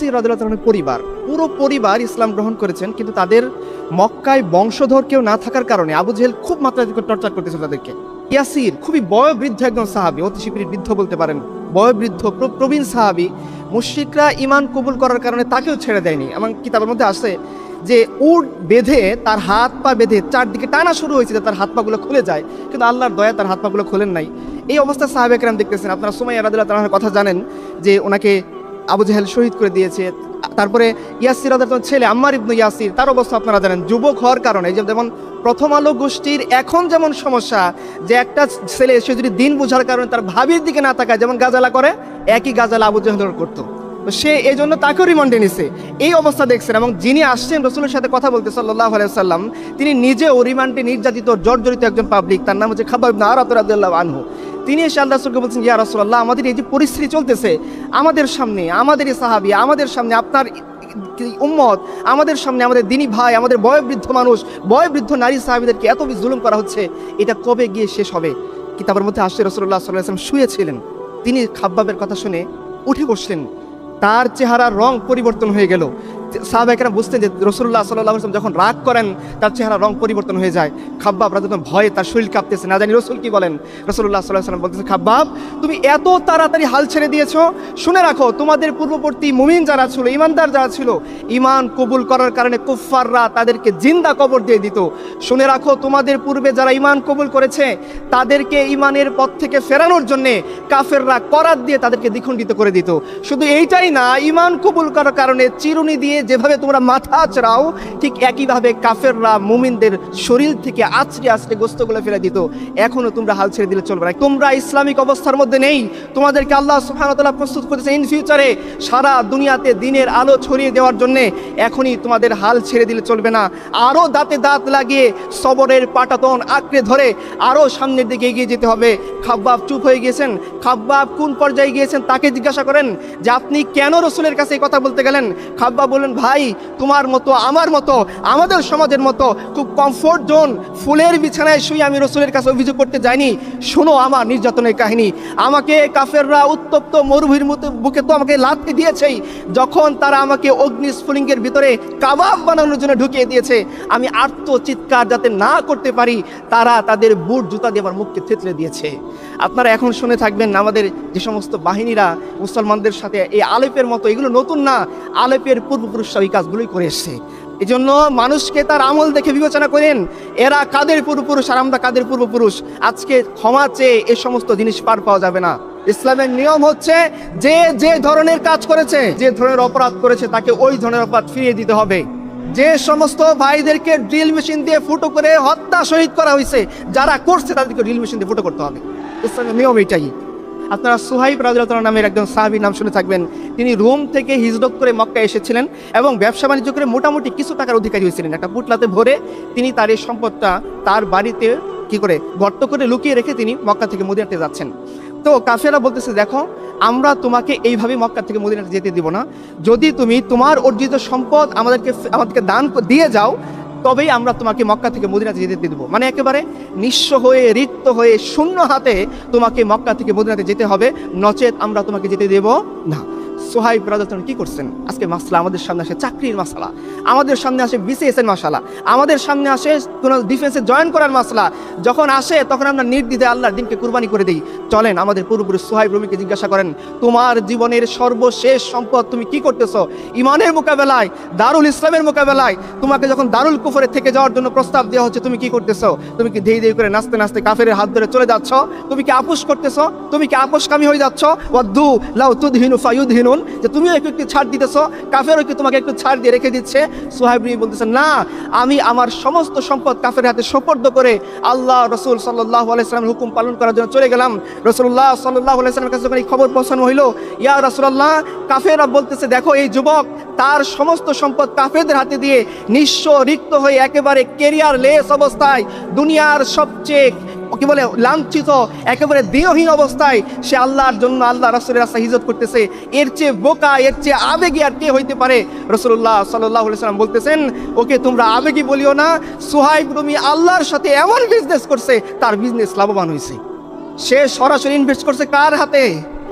রাদিয়াল্লাহু তাআলার পরিবার, পুরো পরিবার ইসলাম গ্রহণ করেছেন, কিন্তু তাদের মক্কায় বংশধর কেউ না থাকার কারণে আবু জেহেল খুব মাত্রাধিক টর্চার করতেছিল তাদেরকে। ইয়াসির খুবই বয়োবৃদ্ধ একজন সাহাবী, অতি শিবির বৃদ্ধ বলতে পারেন, বয়োবৃদ্ধ প্রবীণ সাহাবী। মুশরিকরা ঈমান কবুল করার কারণে তাকেও ছেড়ে দেয়নি। এমন কিতাবের মধ্যে আসে যে উট বেঁধে তার হাত পা বেঁধে চারদিকে টানা শুরু হয়েছে যে তার হাত পাগুলো খুলে যায়, কিন্তু আল্লাহর দয়া তার হাত পাগুলো খোলেন নাই। এই অবস্থায় সাহাবা কেরাম দেখতেছেন। আপনারা সুমাইয়া রাদিয়াল্লাহু তাআলার কথা জানেন যে ওনাকে আবু জেহেল শহীদ করে দিয়েছে। তারপরে ইয়াসির রাদিয়াল্লাহু ছেলে আম্মার ইবনে ইয়াসির, তার অবস্থা আপনারা জানেন, যুবক হওয়ার কারণে যেমন প্রথম আলো গোষ্ঠীর এখন যেমন সমস্যা যে একটা ছেলে সে যদি দিন বোঝার কারণে তার ভাবির দিকে না তাকায়, যেমন গাজালা করে, একই গাজালা আবু জেহেল করতো। তো সে এই জন্য তাকেও রিমান্ডে নিছে। এই অবস্থা দেখছেন, এবং যিনি আসছেন রসুলের সাথে কথা বলতে সাল্লাল্লাহু আলাইহি ওয়াসাল্লাম, তিনি নিজেও রিমান্ডে নির্যাতিত জর্জরিত একজন পাবলিক, তার নাম হচ্ছে খাব্বাব ইবনে আরাত রাদিয়াল্লাহু আনহু। তিনি এসে আল্লাহ রাসূলকে বলছেন, ইয়া রাসূলুল্লাহ, আমাদের এই যে পরিস্থিতি চলতেছে, আমাদের সামনে, আমাদেরই সাহাবী, আমাদের সামনে আপনার উম্মত, আমাদের সামনে আমাদের দিনী ভাই, আমাদের বয়োবৃদ্ধ মানুষ, বয়োবৃদ্ধ নারী সাহাবীদেরকে এত বেশি জুলুম করা হচ্ছে, এটা কবে গিয়ে শেষ হবে? কিতাবের মধ্যে আসছে রাসূলুল্লাহ সাল্লাল্লাহু আলাইহি ওয়াসাল্লাম শুয়েছিলেন, তিনি খাব্বাবের কথা শুনে উঠে বসলেন, তার চেহারার রং পরিবর্তন হয়ে গেল। সাহাবায়ে বুঝতেন যে রাসূলুল্লাহ সাল্লাল্লাহু আলাইহি ওয়াসাল্লাম যখন রাগ করেন তার চেহারার রং পরিবর্তন হয়ে যায়। খাব্বাব রাদিয়াল্লাহু আনহু ভয়ে তার শরীর কাঁপতেছে, না জানি রাসূল কি বলেন। রাসূলুল্লাহ সাল্লাল্লাহু আলাইহি ওয়াসাল্লাম বলতেছে, খাব্বাব, তুমি এত তাড়াতাড়ি হাল ছেড়ে দিয়েছো, শুনে রাখো তোমাদের পূর্ববর্তী মুমিন যারা ছিল, ঈমানদার যারা ছিল, ঈমান কবুল করার কারণে কুফফাররা তাদেরকে জিন্দা কবর দিয়ে দিত। শুনে রাখো তোমাদের পূর্বে যারা ঈমান কবুল করেছে তাদেরকে ঈমানের পথ থেকে ফেরানোর জন্য কাফেররা করাত দিয়ে তাদেরকে দ্বিখণ্ডিত করে দিত। শুধু এইটাই না, ঈমান কবুল করার কারণে চিরুনি দিয়ে যেভাবে তোমরা মাথা আঁচড়াও, ঠিক একইভাবে কাফেররা মুমিনদের শরীর থেকে আছড়ে আছড়ে গোস্তগুলো ফেলে দিত। এখনো তোমরা হাল ছেড়ে দিলে চলবে না। তোমরা ইসলামিক অবস্থার মধ্যে নেই, তোমাদেরকে আল্লাহ সুবহানাহু ওয়া তাআলা প্রস্তুত করেছে ইন ফিউচারে সারা দুনিয়াতে দিনের আলো ছড়িয়ে দেওয়ার জন্য। এখনই তোমাদের হাল ছেড়ে দিলে চলবে না। আরও দাঁতে দাঁত লাগিয়ে সবরের পাটাতন আঁকড়ে ধরে আরও সামনের দিকে এগিয়ে যেতে হবে। খাব্বাব চুপ হয়ে গিয়েছেন। খাব্বাব কোন পর্যায়ে গিয়েছেন তাকে জিজ্ঞাসা করেন যে আপনি কেন রসুলের কাছে এই কথা বলতে গেলেন? খাব্বাব বললেন, ভাই, তোমার মতো আমার মতো আমাদের সমাজের মতো খুব কমফোর্ট জোন ফুলের বিছানায় শুয়ে আমি রসুলের কাছে অভিযোগ করতে যাইনি। শোনো আমার নির্যাতনের কাহিনী। আমাকে কাফেররা উত্তপ্ত মরুভূমির মতো বুকে তো আমাকে লাথি দিয়েছেই, যখন তারা আমাকে অগ্নিস্ফুলিঙ্গের ভিতরে কাবাব বানানোর জন্য ঢুকিয়ে দিয়েছে, আমি আর্তচিৎকার যাতে না করতে পারি তারা তাদের বুট জুতা দিয়ে আমার মুখকে থেতলে দিয়েছে। আপনারা এখন শুনে থাকবেন আমাদের যে সমস্ত বাহিনীরা মুসলমানদের সাথে এই আলেপের মতো, এগুলো নতুন না, আলেপের পূর্বপুরুষরা এই কাজগুলোই করে এসছে। এই জন্য মানুষকে তার আমল দেখে বিবেচনা করেন, এরা কাদের পূর্বপুরুষ আর আমরা কাদের পূর্বপুরুষ। আজকে ক্ষমা চেয়ে এ সমস্ত জিনিস পার পাওয়া যাবে না। ইসলামের নিয়ম হচ্ছে যে যে ধরনের কাজ করেছে, যে ধরনের অপরাধ করেছে তাকে ওই ধরনের অপরাধ ফিরিয়ে দিতে হবে। যে সমস্ত ভাইদেরকে ড্রিল মেশিন দিয়ে ফুটো করে হত্যা শহীদ করা হয়েছে, যারা করছে তাদেরকে ড্রিল মেশিন দিয়ে ফুটো করতে হবে। ইসলামের নিয়ম এটাই। আপনারা সুহাইব রাদিয়াল্লাহু তাআলা নামের একজন সাহাবীর নাম শুনে থাকবেন। তিনি রোম থেকে হিজরত করে মক্কায় এসেছিলেন এবং ব্যবসা বাণিজ্য করে মোটামুটি কিছু টাকার অধিকারী হয়েছিলেন। একটা পুটলাতে ভরে তিনি তার এই সম্পদটা তার বাড়িতে কি করে গর্ত করে লুকিয়ে রেখে তিনি মক্কা থেকে মদিনাতে যাচ্ছেন। তো কাফেররা বলতেছে, দেখো, আমরা তোমাকে এইভাবে মক্কা থেকে মদিনাতে যেতে দিব না। যদি তুমি তোমার অর্জিত সম্পদ আমাদেরকে দান দিয়ে যাও, তবেই আমরা তোমাকে মক্কা থেকে মদিনাতে যেতে দেবো। মানে একেবারে নিঃস্ব হয়ে, রিক্ত হয়ে, শূন্য হাতে তোমাকে মক্কা থেকে মদিনাতে যেতে হবে, নচেত আমরা তোমাকে যেতে দেব না। সোহাইব রাদিয়াল্লাহু আনহু কি করছেন? আজকে মাসলা আমাদের সামনে আসে চাকরির মাসলা, আমাদের সামনে আসে বিসিএস এর মাসলা, আমাদের সামনে আসে কোনো ডিফেন্সে জয়েন করার মাসলা। যখন আসে তখন আমরা নির্দ্বিধায় আল্লাহর দিনকে কুরবানি করে দিই। চলেন আমাদের পূর্বপুরুষ সোহাইব রুমিকে জিজ্ঞাসা করেন, তোমার জীবনের সর্বশেষ সম্পদ তুমি কি করতেছো? ইমানের মোকাবেলায়, দারুল ইসলামের মোকাবেলায় তোমাকে যখন দারুল কুফরে থেকে যাওয়ার জন্য প্রস্তাব দেওয়া হচ্ছে, তুমি কি করতেছো? তুমি কি ধীরে ধীরে করে নাচতে নাচতে কাফেরের হাত ধরে চলে যাচ্ছ? তুমি কি আপোষ করতেছো? তুমি কি আপোষকামী হয়ে যাচ্ছ? ওয়াদ্দু লাউ তুদহিনু ফায়ুদহিনুন, যে তুমিও একটু ছাড় দিতেছো, কাফেরও কি তোমাকে একটু ছাড় দিয়ে রেখে দিচ্ছে? সুহাইব বলতেছেন, না, আমি আমার সমস্ত সম্পদ কাফের হাতে সোপর্দ করে আল্লাহ রসুল সাল্লাল্লাহু আলাইহি ওয়াসাল্লামের হুকুম পালন করার জন্য চলে গেলাম। রাসূলুল্লাহ সাল্লাল্লাহু আলাইহি ওয়াসাল্লামের কাছে যখন এই খবর পৌঁছানো হইল, ইয়া রাসূলুল্লাহ, কাফেররা বলতেছে, দেখো এই যুবক তার সমস্ত সম্পদ কাফেরদের হাতে দিয়ে নিঃস্ব রিক্ত হয়ে একেবারে কেরিয়ার লেস অবস্থায়, দুনিয়ার সবচেয়ে কি বলে লাঞ্ছিত, একেবারে দেহহীন অবস্থায় সে আল্লাহর জন্য আল্লাহ রাসূলের রাস্তায় হিজরত করতেছে। এর চেয়ে বোকা, এর চেয়ে আবেগী আর কে হইতে পারে? রাসূলুল্লাহ সাল্লাল্লাহু আলাইহি ওয়াসাল্লাম বলতেছেন, ওকে তোমরা আবেগী বলিও না। সুহাইব রুমি আল্লাহর সাথে এমন বিজনেস করছে, তার বিজনেস লাভবান হয়েছে। সে সরাসরি ইনভেস্ট করছে কার হাতে?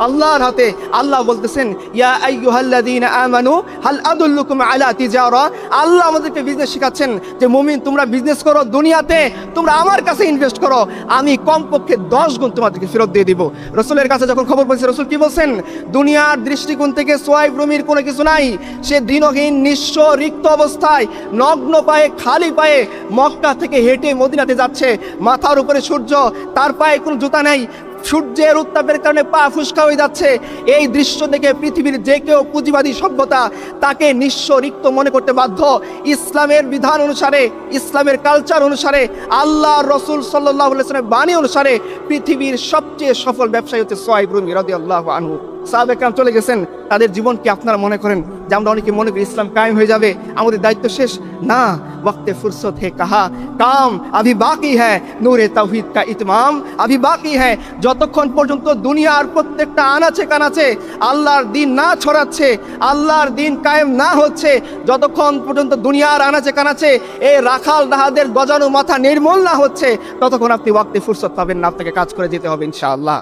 আল্লাহর হাতে। আল্লাহ বলতেছেন ইয়া আইয়ুহাল্লাযীনা আমানু হাল আদুল্লুকুম আলা তিজারা, আল্লাহ আমাদেরকে বিজনেস শেখাচ্ছেন যে মুমিন তোমরা বিজনেস করো, দুনিয়াতে তোমরা আমার কাছে ইনভেস্ট করো, আমি কমপক্ষে 10 গুণ তোমাদেরকে ফেরত দিয়ে দিব। রসুলের কাছে যখন খবর পেয়েছে, রসুল কি বলছেন? দুনিয়ার দৃষ্টিকোণ থেকে সোয়াইব রুমির কোনো কিছু নাই, সে দিনহীন নিঃস্ব রিক্ত অবস্থায় নগ্ন পায়ে খালি পায়ে মক্কা থেকে হেঁটে মদিনাতে যাচ্ছে, মাথার উপরে সূর্য, তার পায়ে কোনো জুতা নেই, সূর্যের উত্তাপের কারণে পা ফুসকা হয়ে যাচ্ছে। এই দৃশ্য দেখে পৃথিবীর যে কেউ পুঁজিবাদী সভ্যতা তাকে নিঃস্ব রিক্ত মনে করতে বাধ্য। ইসলামের বিধান অনুসারে, ইসলামের কালচার অনুসারে, আল্লাহ রসুল সাল্লাল্লাহু আলাইহি ওয়াসাল্লামের বাণী অনুসারে পৃথিবীর সবচেয়ে সফল ব্যবসায়ী হচ্ছে সোহাইব রুমি রাদিয়াল্লাহু আনহু। সাহাবা একরাম চলে গেছেন, তাদের জীবন কি আপনারা মনে করেন যে আমরা অনেকে মনে করি ইসলাম কায়েম হয়ে যাবে, আমাদের দায়িত্ব শেষ? না, ওয়াক্তে ফুরসত হে কাহা কাম আভি বাকি হ্যায়, নূরে তাওহীদ কা ইতমাম আভি বাকি হ্যায়। যতক্ষণ পর্যন্ত দুনিয়ার প্রত্যেকটা আনাচে কানাচে আল্লাহর দিন না ছড়াচ্ছে, আল্লাহর দিন কায়েম না হচ্ছে, যতক্ষণ পর্যন্ত দুনিয়ার আনাচে কানাচে এই রাখাল রাহাদের গজানো মাথা নির্মূল না হচ্ছে, ততক্ষণ আপনি ওয়াক্তে ফুরসত পাবেন না, আপনাকে কাজ করে যেতে হবে ইনশাআল্লাহ।